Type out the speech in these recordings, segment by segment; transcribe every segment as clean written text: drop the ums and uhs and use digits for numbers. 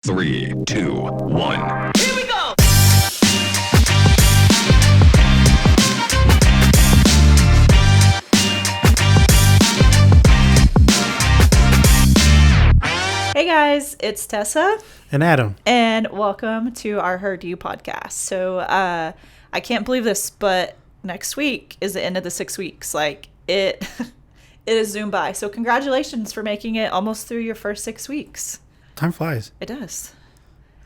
3, 2, 1. Here we go! Hey guys, it's Tessa. And Adam. And welcome to our HerdU podcast. So I can't believe this, but next week is the end of the 6 weeks. Like it is zoomed by. So congratulations for making it almost through your first 6 weeks. Time flies It does.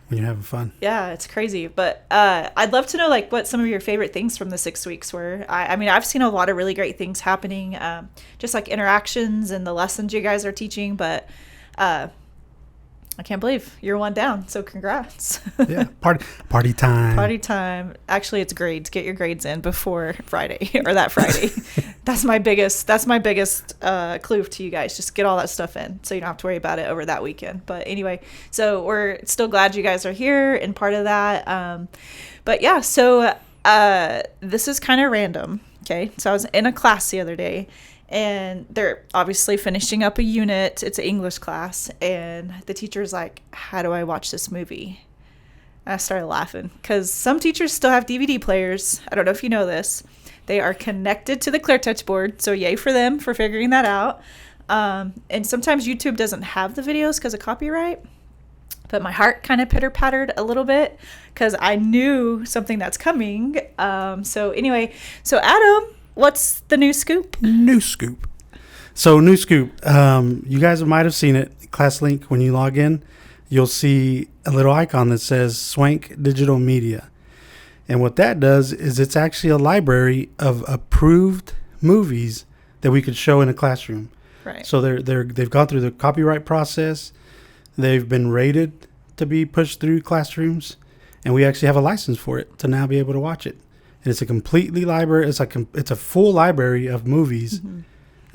when you're having fun. Yeah, it's crazy. But I'd love to know like what some of your favorite things from the 6 weeks were. I mean, I've seen a lot of really great things happening, just like interactions and the lessons you guys are teaching. But I can't believe you're one down. So congrats. Yeah, party time. Party time. Actually, it's grades. Get your grades in before Friday or that Friday. That's my biggest clue to you guys. Just get all that stuff in so you don't have to worry about it over that weekend. But anyway, so we're still glad you guys are here and part of that. But yeah, so this is kind of random. Okay, so I was in a class the other day. And they're obviously finishing up a unit. It's an English class. And the teacher's like, how do I watch this movie? And I started laughing because some teachers still have DVD players. I don't know if you know this. They are connected to the ClearTouch board. So yay for them for figuring that out. And sometimes YouTube doesn't have the videos because of copyright. But my heart kind of pitter-pattered a little bit because I knew something that's coming. So anyway, so Adam, what's the new scoop? New scoop. So new scoop. You guys might have seen it. Class link, when you log in, you'll see a little icon that says Swank Digital Media. And what that does is it's actually a library of approved movies that we could show in a classroom. Right. So they've gone through the copyright process. They've been rated to be pushed through classrooms. And we actually have a license for it to now be able to watch it. And it's a completely library. It's a full library of movies. Mm-hmm.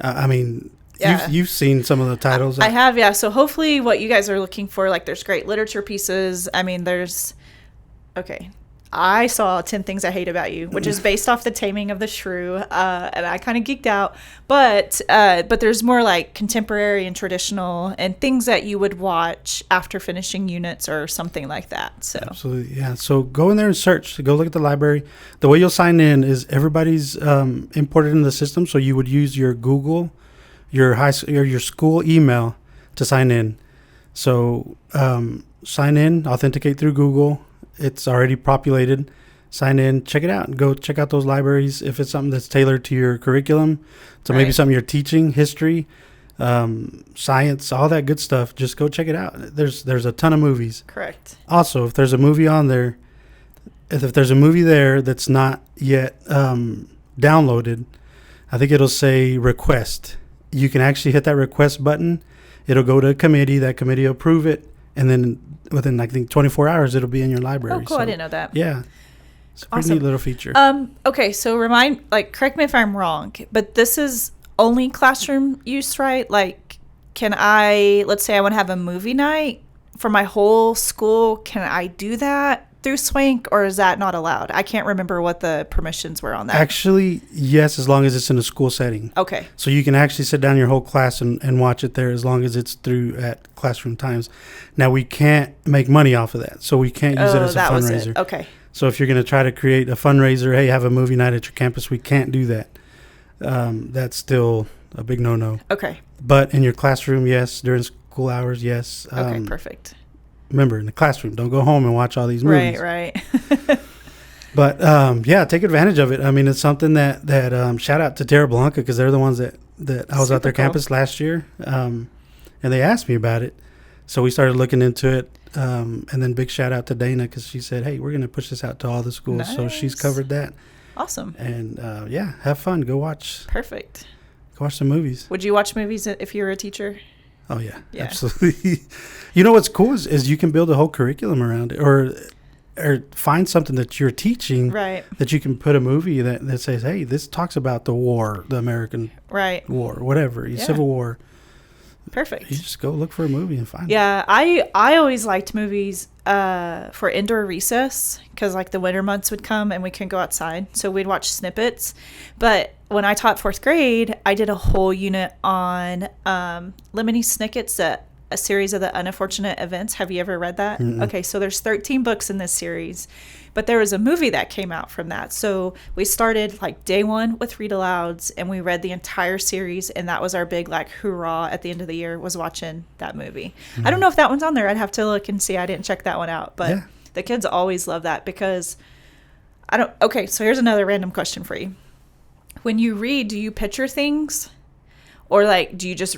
I mean, yeah. You've seen some of the titles. I have, yeah. So hopefully what you guys are looking for, like there's great literature pieces. I mean, I saw 10 Things I Hate About You, which is based off The Taming of the Shrew, and I kind of geeked out. But there's more like contemporary and traditional and things that you would watch after finishing units or something like that. So absolutely, yeah. So go in there and search. Go look at the library. The way you'll sign in is everybody's imported in the system. So you would use your Google, your school email to sign in. So sign in, authenticate through Google. It's already populated. Sign in, check it out, and go check out those libraries. If it's something that's tailored to your curriculum, so maybe something you're teaching, history, science, all that good stuff, just go check it out. There's a ton of movies. Correct. Also, if there's a movie on there, if there's a movie there that's not yet downloaded, I think it'll say request. You can actually hit that request button. It'll go to a committee. That committee will approve it, and then within, I think, 24 hours, it'll be in your library. Oh, cool. So, I didn't know that. Yeah. It's a pretty neat little feature. Okay, so correct me if I'm wrong, but this is only classroom use, right? Like, let's say I want to have a movie night for my whole school. Can I do that through Swank, or is that not allowed? I can't remember what the permissions were on that. Actually, yes, as long as it's in a school setting. Okay. So you can actually sit down your whole class and watch it there as long as it's through at classroom times. Now, we can't make money off of that, so we can't use it as a fundraiser. Okay. So if you're going to try to create a fundraiser, hey, have a movie night at your campus, we can't do that. That's still a big no-no. Okay. But in your classroom, yes. During school hours, yes. Okay, perfect. Remember, in the classroom, don't go home and watch all these movies. Right. But yeah, take advantage of it. I mean, it's something that shout out to Terra Blanca, because they're the ones that I was at their campus last year, and they asked me about it. So we started looking into it, and then big shout out to Dana, because she said, hey, we're going to push this out to all the schools. Nice. So she's covered that. Awesome. And yeah, have fun. Go watch. Perfect. Go watch some movies. Would you watch movies if you were a teacher? Oh, yeah. Absolutely. You know what's cool is you can build a whole curriculum around it, or find something that you're teaching, right, that you can put a movie that says, hey, this talks about the war, the American war, whatever, Civil War. Perfect. You just go look for a movie and find it. Yeah, I always liked movies for indoor recess, because like the winter months would come and we couldn't go outside, so we'd watch snippets. But when I taught fourth grade, I did a whole unit on Lemony Snicket's a series of the unfortunate events. Have you ever read that? Mm-mm. Okay, so there's 13 books in this series, but there was a movie that came out from that. So we started like day one with read alouds, and we read the entire series, and that was our big like hoorah at the end of the year, was watching that movie. I don't know if that one's on there. I'd have to look and see. I didn't check that one out, but the kids always love that because okay, so here's another random question for you. When you read, do you picture things, or like do you just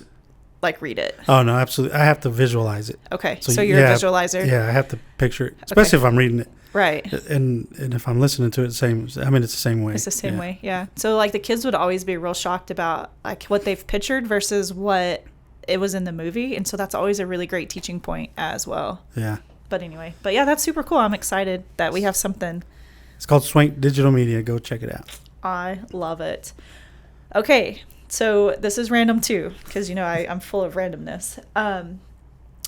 like read it? Oh no, absolutely. I have to visualize it. Okay, so you're a visualizer. Yeah, I have to picture it, especially if I'm reading it. Right. And if I'm listening to it, it's the same way. It's the same way, yeah. So like the kids would always be real shocked about like what they've pictured versus what it was in the movie, and so that's always a really great teaching point as well. Yeah. But anyway, that's super cool. I'm excited that we have something. It's called Swank Digital Media. Go check it out. I love it. Okay, so this is random too, because I'm full of randomness.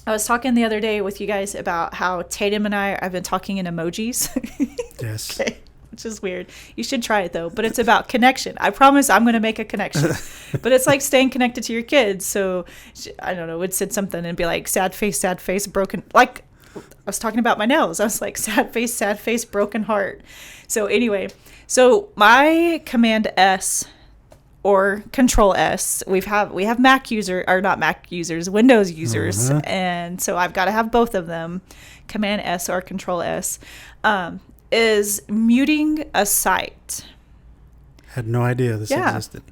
I was talking the other day with you guys about how Tatum and I've been talking in emojis. Yes. Okay, which is weird. You should try it though, but it's about connection. I promise I'm going to make a connection. But it's like staying connected to your kids. So I don't know, would said something and be like sad face, broken. Like I was talking about my nails. I was like sad face, broken heart. So anyway, so my Command S or Control S, we have Mac user, or not Mac users, Windows users, and so I've got to have both of them, Command S or Control S, is muting a site. Had no idea this existed.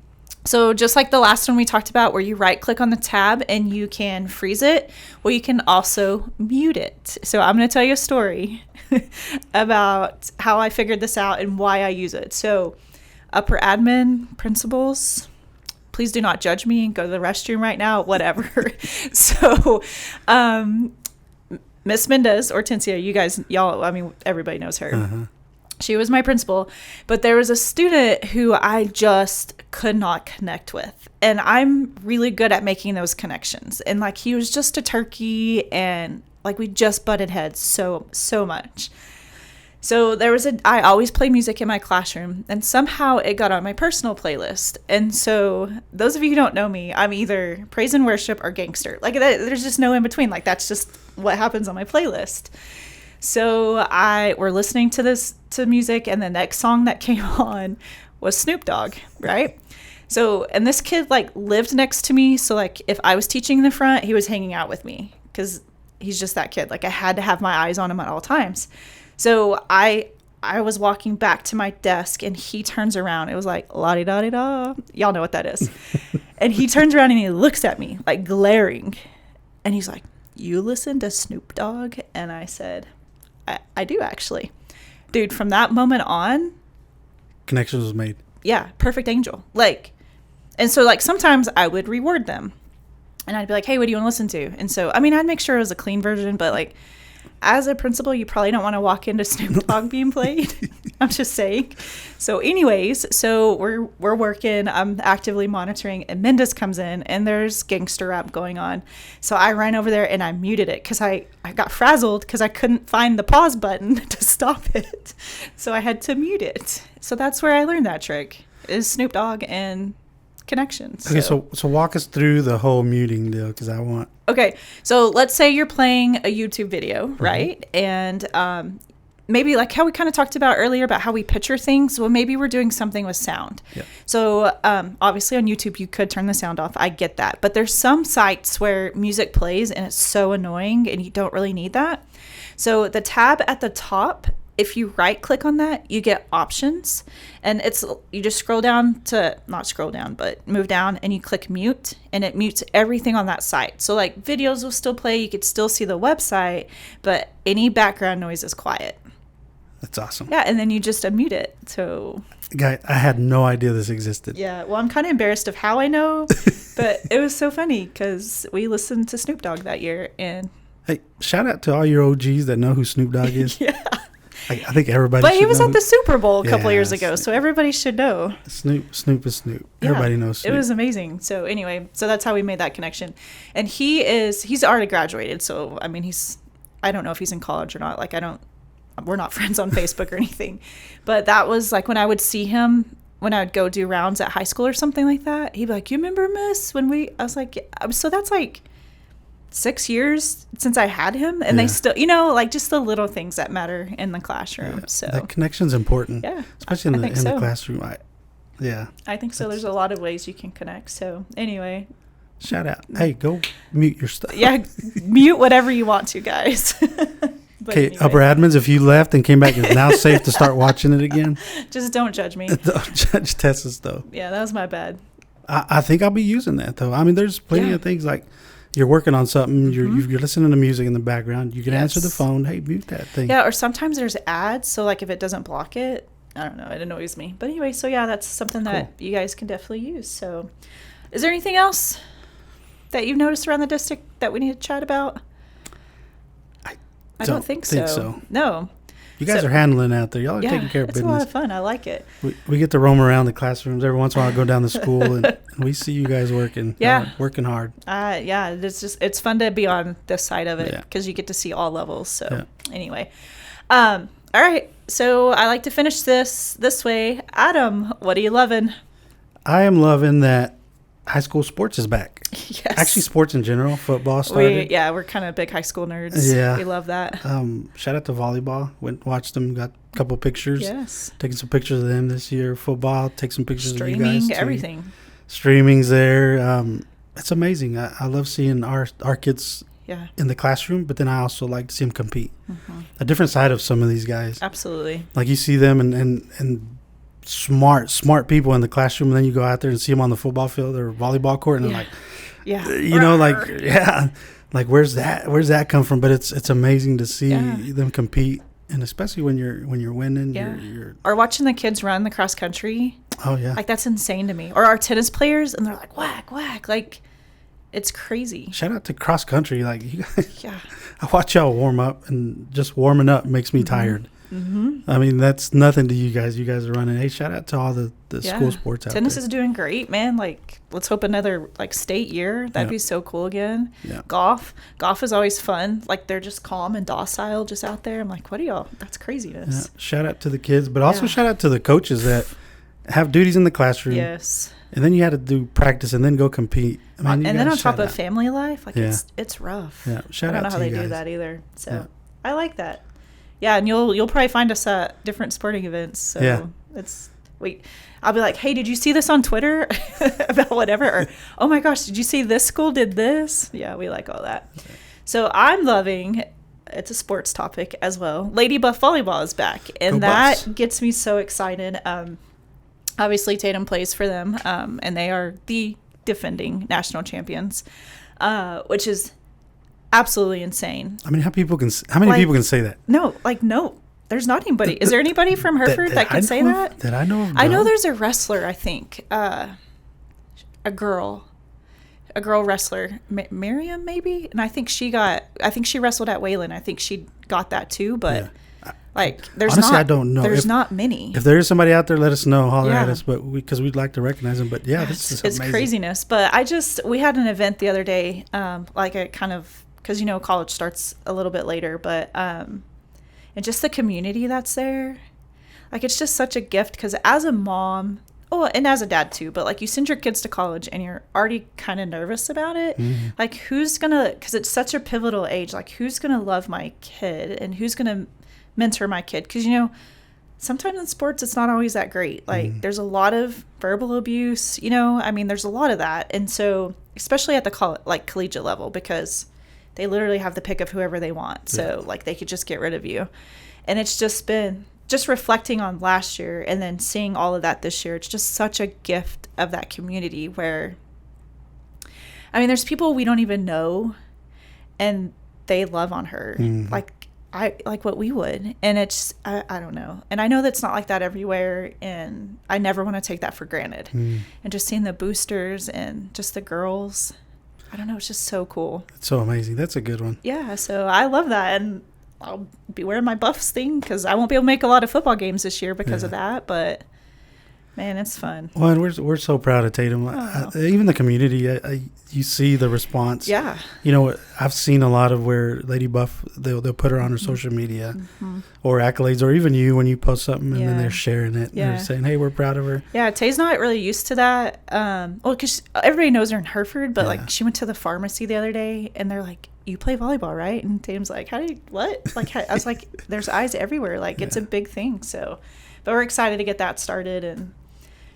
So just like the last one we talked about where you right click on the tab and you can freeze it, well, you can also mute it. So I'm going to tell you a story about how I figured this out and why I use it. So upper admin principles, please do not judge me and go to the restroom right now, whatever. So Miss Mendez, Hortensia, everybody knows her. She was my principal, but there was a student who I just could not connect with. And I'm really good at making those connections. And like, he was just a turkey, and like, we just butted heads so much. So I always play music in my classroom, and somehow it got on my personal playlist. And so those of you who don't know me, I'm either praise and worship or gangster. Like there's just no in between. Like that's just what happens on my playlist. So we're listening to music, and the next song that came on was Snoop Dogg, right? So, and this kid like lived next to me. So like if I was teaching in the front, he was hanging out with me because he's just that kid. Like I had to have my eyes on him at all times. So I was walking back to my desk, and he turns around. It was like la-di-da-di-da. Y'all know what that is. And he turns around and he looks at me like glaring, and he's like, "You listen to Snoop Dogg?" And I said, I do actually. Dude, from that moment on, connection was made. Yeah, perfect angel. Like, and so like sometimes I would reward them, and I'd be like, "Hey, what do you want to listen to?" And so, I mean, I'd make sure it was a clean version, but like, as a principal, you probably don't want to walk into Snoop Dogg being played. I'm just saying. So anyways, so we're working. I'm actively monitoring, and Mendez comes in, and there's gangster rap going on. So I ran over there and I muted it because I got frazzled because I couldn't find the pause button to stop it. So I had to mute it. So that's where I learned that trick, is Snoop Dogg and connections. Okay, so walk us through the whole muting deal, because I want. Okay, so let's say you're playing a YouTube video, right? And maybe like how we kind of talked about earlier about how we picture things. Well, maybe we're doing something with sound. Yeah. So obviously on YouTube, you could turn the sound off. I get that. But there's some sites where music plays and it's so annoying and you don't really need that. So the tab at the top, if you right click on that, you get options, and you just scroll down to, not scroll down, but move down, and you click mute, and it mutes everything on that site. So like videos will still play, you could still see the website, but any background noise is quiet. That's awesome. Yeah, and then you just unmute it. So Guy, I had no idea this existed. yeah, well, I'm kind of embarrassed of how I know, but it was so funny because we listened to Snoop Dogg that year, and hey, shout out to all your OGs that know who Snoop Dogg is. yeah. I think everybody. But he was know at the Super Bowl a couple Yeah, years ago, so everybody should know. Snoop is Snoop. Yeah, Everybody knows Snoop. It was amazing. So anyway, so that's how we made that connection. And he's already graduated, so I mean I don't know if he's in college or not. Like we're not friends on Facebook or anything. But that was like when I would see him when I would go do rounds at high school or something like that. He'd be like, "You remember Miss when I was like, yeah." So that's like 6 years since I had him, and they still, like just the little things that matter in the classroom. So that connection's important. Yeah, especially in the classroom. I think so. There's a lot of ways you can connect. So anyway, shout out. Hey, go mute your stuff. Yeah, mute whatever you want to, guys. Okay, anyway. Upper admins, if you left and came back, it's now safe to start watching it again. Just don't judge me. Don't judge Tessa's though. Yeah, that was my bad. I think I'll be using that though. I mean, there's plenty of things like you're working on something, you're listening to music in the background. You can answer the phone. Hey, mute that thing. Yeah, or sometimes there's ads, so like if it doesn't block it, I don't know, it annoys me. But anyway, so yeah, that's something that you guys can definitely use. So, is there anything else that you've noticed around the district that we need to chat about? I don't think so. No. You guys are handling out there. Y'all are taking care of business. It's a lot of fun. I like it. We get to roam around the classrooms every once in a while. I go down to school and we see you guys working. Yeah, working hard. It's fun to be on this side of it because you get to see all levels. So anyway, all right. So I like to finish this way. Adam, what are you loving? I am loving that high school sports is back. Yes. Actually, sports in general, football started. We're kind of big high school nerds. Yeah. We love that. Shout out to volleyball. Went watched them, got a couple pictures. Yes. Taking some pictures of them this year. Football, take some pictures of you guys. Streaming, everything. Streaming's there. It's amazing. I love seeing our kids in the classroom, but then I also like to see them compete. Mm-hmm. A different side of some of these guys. Absolutely. Like you see them and smart people in the classroom, and then you go out there and see them on the football field or volleyball court, and they're like, where's that come from? But it's amazing to see them compete, and especially when you're winning. You're or watching the kids run the cross country. Oh yeah, like that's insane to me. Or our tennis players, and they're like whack whack, like it's crazy. Shout out to cross country, like you guys. Yeah, I watch y'all warm up, and just warming up makes me tired. Mm-hmm. I mean, that's nothing to you guys. You guys are running. Hey, shout out to all the school sports out there. Tennis is doing great, man. Like, let's hope another state year. That'd be so cool again. Yeah. Golf is always fun. Like, they're just calm and docile just out there. I'm like, what are y'all? That's craziness. Yeah. Shout out to the kids, but also shout out to the coaches that have duties in the classroom. Yes. And then you had to do practice and then go compete. I mean, and then on top of family life, it's rough. Yeah. Shout out to you guys. I don't know how they do that either. So I like that. Yeah, and you'll probably find us at different sporting events. So I'll be like, hey, did you see this on Twitter about whatever? Or, oh my gosh, did you see this school did this? Yeah, we like all that. Okay. So I'm loving, it's a sports topic as well. Lady Buff Volleyball is back, and that gets me so excited. Obviously, Tatum plays for them, and they are the defending national champions, which is absolutely insane. I mean, how many people can say that? No, there's not anybody. Is there anybody from Hereford that can say that? That I know of. I know there's a wrestler, I think. A girl wrestler, Miriam maybe? And I think she wrestled at Wayland. I think she got that too, but there's honestly, I don't know. There's not many. If there is somebody out there, let us know. Holler at us, but because we'd like to recognize them. But this is amazing. It's craziness. But we had an event the other day, because college starts a little bit later, but and just the community that's there, it's just such a gift. Because as a mom, and as a dad too, but you send your kids to college and you're already kind of nervous about it. Mm-hmm. Who's gonna? Because it's such a pivotal age. Who's gonna love my kid and who's gonna mentor my kid? Because sometimes in sports it's not always that great. There's a lot of verbal abuse. There's a lot of that, and so especially at the collegiate level, because they literally have the pick of whoever they want. So they could just get rid of you. And it's just been reflecting on last year and then seeing all of that this year. It's just such a gift of that community where, there's people we don't even know and they love on her. Mm-hmm. Like what we would. And it's, I don't know. And I know that's not like that everywhere. And I never want to take that for granted. Mm. And just seeing the boosters and just the girls, I don't know. It's just so cool. It's so amazing. That's a good one. Yeah. So I love that. And I'll be wearing my Buffs thing because I won't be able to make a lot of football games this year because of that. But Man, it's fun. Well, and we're so proud of Tatum. Even the community, you see the response. Yeah. You know, I've seen a lot of where Lady Buff, they'll put her on her social media or accolades, or even you when you post something and then they're sharing it. Yeah. And they're saying, hey, we're proud of her. Yeah, Tay's not really used to that. Well, because everybody knows her in Hereford, but like she went to the pharmacy the other day and they're like, you play volleyball, right? And Tatum's like, how do you, what? Like, I was like, there's eyes everywhere. Like, it's a big thing. So, but we're excited to get that started and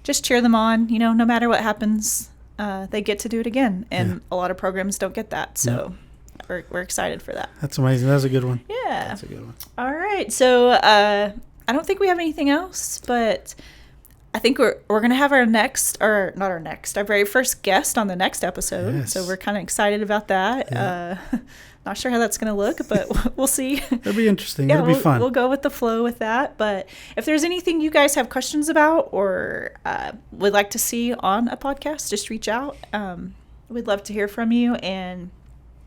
just cheer them on. You know, no matter what happens, they get to do it again. And a lot of programs don't get that. So we're excited for that. That's amazing. That's a good one. Yeah. That's a good one. All right. So I don't think we have anything else, but I think we're going to have our very first guest on the next episode. Yes. So we're kind of excited about that. Yeah. Not sure how that's going to look, but we'll see. It'll be interesting. It'll be fun. We'll go with the flow with that. But if there's anything you guys have questions about or would like to see on a podcast, just reach out. We'd love to hear from you. And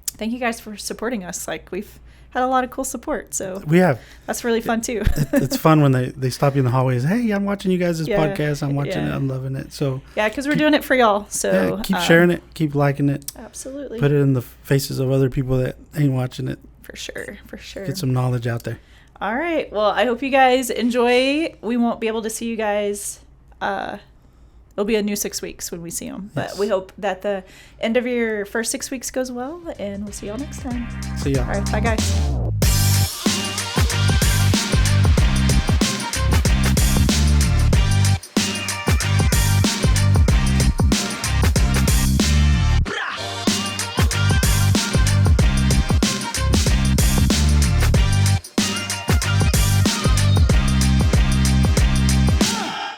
thank you guys for supporting us. Like, we've had a lot of cool support. So we have. That's really fun too. It's fun when they stop you in the hallways. Hey, I'm watching you guys' podcast. I'm watching it. I'm loving it. So yeah, because we're doing it for y'all. So keep sharing it. Keep liking it. Absolutely. Put it in the faces of other people that ain't watching it. For sure. For sure. Get some knowledge out there. All right. Well, I hope you guys enjoy. We won't be able to see you guys. It'll be a new 6 weeks when we see them. But we hope that the end of your first 6 weeks goes well, and we'll see y'all next time. See ya. All right. Bye, guys.